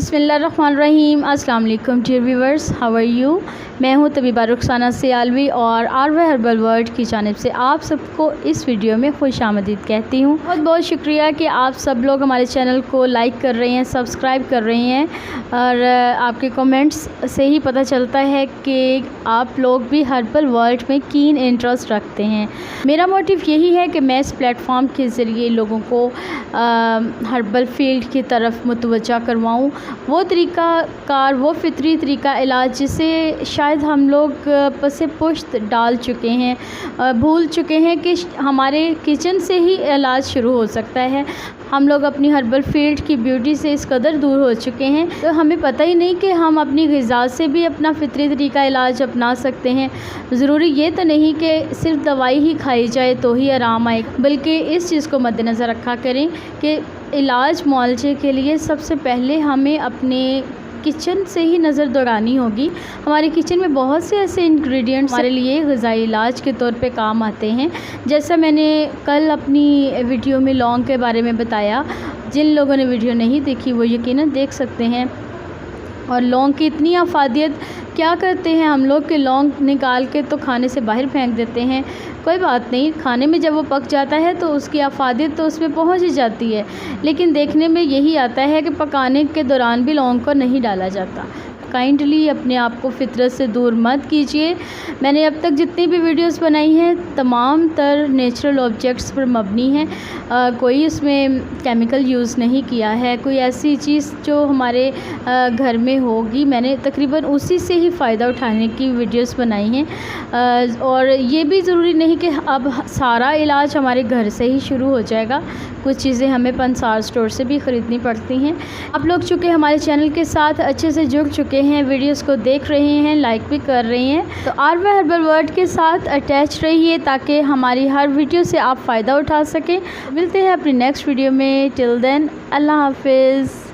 बिस्मिल्लाहिर्रहमानिर्रहीम। अस्सलाम वालेकुम dear viewers, how are you. मैं हूं तबीबा रुखसाना सियालवी और आरवे हर्बल वर्ल्ड की जानिब से आप सबको इस वीडियो में खुशामदीद कहती हूं। बहुत बहुत शुक्रिया कि आप सब लोग हमारे चैनल को लाइक कर रहे हैं, सब्सक्राइब कर रहे हैं और आपके कमेंट्स से ही पता चलता है कि आप लोग भी हर्बल वर्ल्ड में कीन इंटरेस्ट रखते हैं। मेरा मोटिव यही है कि मैं इस प्लेटफॉर्म के ज़रिए लोगों को हर्बल फील्ड की तरफ मुतवज्जा करवाऊँ, वो तरीका कार, वो फितरी तरीका इलाज जिसे शायद हम लोग पसे पुश्त डाल चुके हैं, भूल चुके हैं कि हमारे किचन से ही इलाज शुरू हो सकता है। हम लोग अपनी हर्बल फील्ड की ब्यूटी से इस कदर दूर हो चुके हैं तो हमें पता ही नहीं कि हम अपनी ग़िज़ा से भी अपना फितरी तरीका इलाज अपना सकते हैं। ज़रूरी ये तो नहीं कि सिर्फ दवाई ही खाई जाए तो ही आराम आए, बल्कि इस चीज़ को मद्देनज़र रखा करें कि इलाज मुआलजे के लिए सबसे पहले हमें अपने किचन से ही नज़र दौड़ानी होगी। हमारे किचन में बहुत से ऐसे इंग्रेडिएंट्स हमारे लिए ग़िज़ाई इलाज के तौर पे काम आते हैं। जैसा मैंने कल अपनी वीडियो में लौंग के बारे में बताया, जिन लोगों ने वीडियो नहीं देखी वो यकीनन देख सकते हैं। और लौंग की इतनी अफादियत, क्या करते हैं हम लोग कि लौंग निकाल के तो खाने से बाहर फेंक देते हैं। कोई बात नहीं, खाने में जब वो पक जाता है तो उसकी अफादियत तो उसमें पहुंच ही जाती है, लेकिन देखने में यही आता है कि पकाने के दौरान भी लौंग को नहीं डाला जाता। काइंडली अपने आप को फितरत से दूर मत कीजिए। मैंने अब तक जितनी भी वीडियोस बनाई हैं तमाम तर नेचुरल ऑब्जेक्ट्स पर मबनी हैं। कोई इसमें केमिकल यूज़ नहीं किया है, कोई ऐसी चीज़ जो हमारे घर में होगी मैंने तकरीबन उसी से ही फ़ायदा उठाने की वीडियोस बनाई हैं। और ये भी ज़रूरी नहीं कि अब सारा इलाज हमारे घर से ही शुरू हो जाएगा। कुछ चीज़ें हमें पंसार स्टोर से भी ख़रीदनी पड़ती हैं। आप लोग चूँकि हमारे चैनल के साथ अच्छे से जुड़ चुके हैं, वीडियोस को देख रहे हैं, लाइक भी कर रहे हैं, तो आरवे हर्बल वर्ल्ड के साथ अटैच रहिए ताकि हमारी हर वीडियो से आप फ़ायदा उठा सकें। मिलते हैं अपनी नेक्स्ट वीडियो में। टिल देन, अल्लाह हाफिज़।